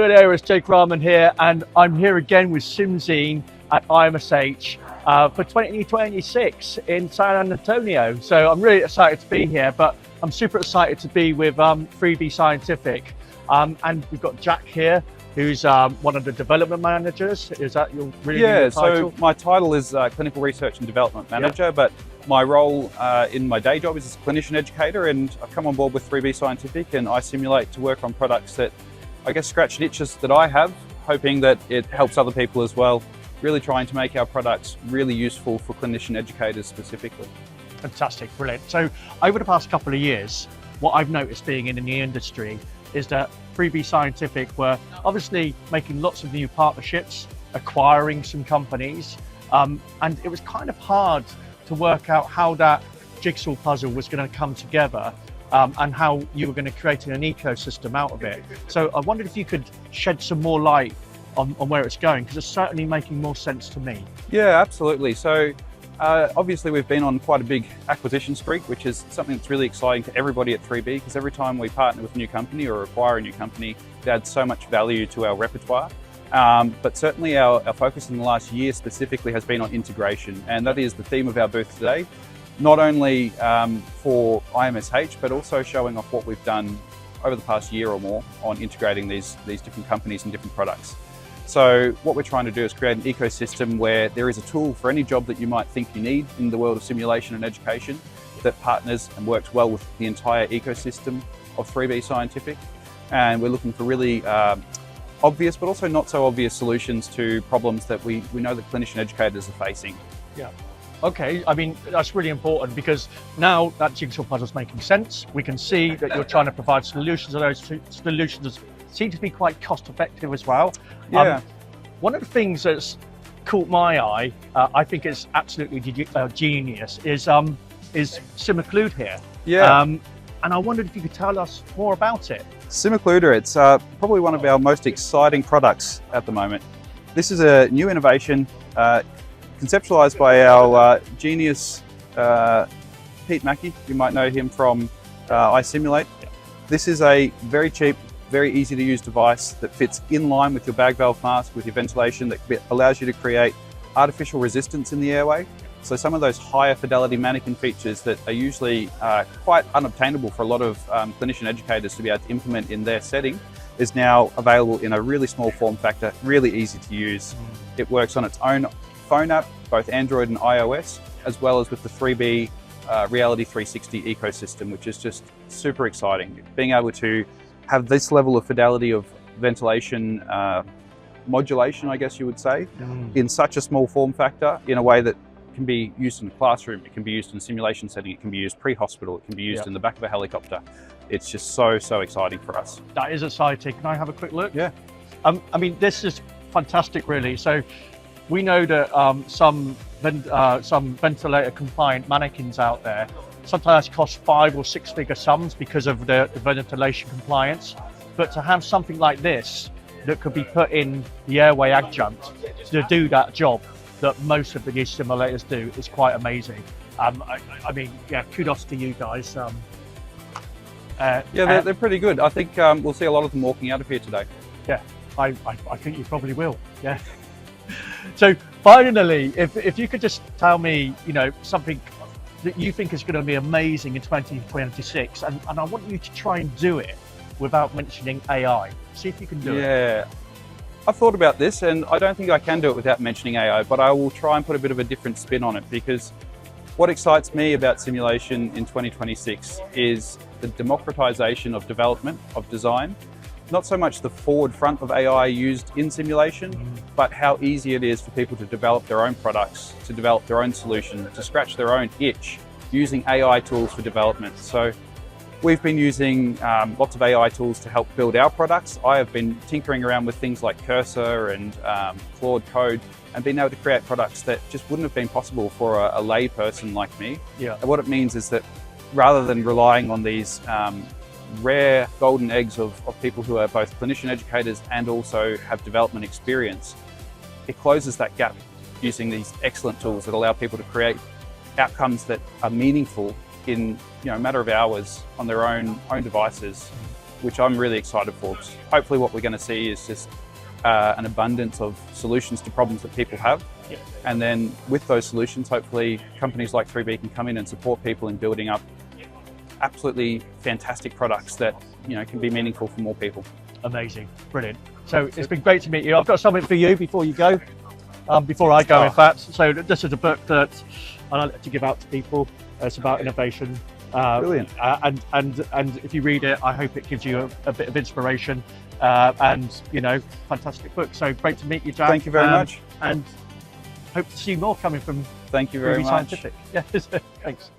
there, it's Jake Rahman here, and I'm here again with Simzine at IMSH for 2026 in San Antonio. So I'm really excited to be here, but I'm super excited to be with 3B Scientific. And we've got Jack here, who's one of the development managers. Is that your title? So my title is Clinical Research and Development Manager, but my role in my day job is as a clinician educator, and I've come on board with 3B Scientific, and I simulate to work on products that I guess scratch niches that I have, hoping that it helps other people as well, really trying to make our products really useful for clinician educators specifically. Fantastic, brilliant. So over the past couple of years, what I've noticed being in the industry is that 3B Scientific were obviously making lots of new partnerships, acquiring some companies, and it was kind of hard to work out how that jigsaw puzzle was going to come together. And how you were going to create an ecosystem out of it. So I wondered if you could shed some more light on where it's going, because it's certainly making more sense to me. Yeah, absolutely. So obviously we've been on quite a big acquisition streak, which is something that's really exciting to everybody at 3B, because every time we partner with a new company or acquire a new company, it adds so much value to our repertoire. But certainly our focus in the last year specifically has been on integration, and that is the theme of our booth today. Not only for IMSH, but also showing off what we've done over the past year or more on integrating these different companies and different products. So what we're trying to do is create an ecosystem where there is a tool for any job that you might think you need in the world of simulation and education that partners and works well with the entire ecosystem of 3B Scientific. And we're looking for really obvious, but also not so obvious solutions to problems that we know that clinician educators are facing. Yeah. Okay, I mean, that's really important, because now that jigsaw puzzle's making sense. We can see that you're trying to provide solutions, and those solutions seem to be quite cost effective as well. Yeah. One of the things that's caught my eye, I think it's absolutely genius, is Simclude here. Yeah. And I wondered if you could tell us more about it. Simcluder, it's probably one of our most exciting products at the moment. This is a new innovation conceptualized by our genius Pete Mackey. You might know him from iSimulate. This is a very cheap, very easy to use device that fits in line with your bag valve mask, with your ventilation, that allows you to create artificial resistance in the airway. So some of those higher fidelity mannequin features that are usually quite unobtainable for a lot of clinician educators to be able to implement in their setting is now available in a really small form factor, really easy to use. It works on its own phone app, both Android and iOS, as well as with the 3B Reality 360 ecosystem, which is just super exciting. Being able to have this level of fidelity of ventilation modulation, I guess you would say, in such a small form factor, in a way that can be used in a classroom, it can be used in a simulation setting, it can be used pre-hospital, it can be used in the back of a helicopter. It's just so exciting for us. That is exciting. Can I have a quick look? Yeah. I mean, this is fantastic, really. So we know that some ventilator compliant mannequins out there sometimes cost 5 or 6 figure sums because of the ventilation compliance. But to have something like this that could be put in the airway adjunct to do that job that most of the new simulators do is quite amazing. I mean, yeah, kudos to you guys. Yeah, they're pretty good. I think we'll see a lot of them walking out of here today. Yeah, I think you probably will. Yeah. So finally, if you could just tell me, something that you think is going to be amazing in 2026, and I want you to try and do it without mentioning AI. See if you can do it. Yeah, I've thought about this, and I don't think I can do it without mentioning AI, but I will try and put a bit of a different spin on it, because what excites me about simulation in 2026 is the democratization of development, of design. Not so much the forward front of AI used in simulation, but how easy it is for people to develop their own products, to develop their own solution, to scratch their own itch using AI tools for development. So we've been using lots of AI tools to help build our products. I have been tinkering around with things like Cursor and Claude Code, and being able to create products that just wouldn't have been possible for a lay person like me. Yeah. And what it means is that rather than relying on these rare golden eggs of people who are both clinician educators and also have development experience, it closes that gap using these excellent tools that allow people to create outcomes that are meaningful in a matter of hours on their own devices. which I'm really excited for. Hopefully what we're going to see is just an abundance of solutions to problems that people have. Yeah. And then with those solutions, hopefully companies like 3B can come in and support people in building up absolutely fantastic products that, you know, can be meaningful for more people. Amazing, brilliant. So it's been great to meet you. I've got something for you before you go, before I go, in fact. So this is a book that I like to give out to people. It's about innovation. Brilliant. And if you read it, I hope it gives you a bit of inspiration. And, you know, fantastic book. So great to meet you, Jack. Thank you very much. And hope to see more coming from Thank you very 3B much. Scientific. Yeah, thanks.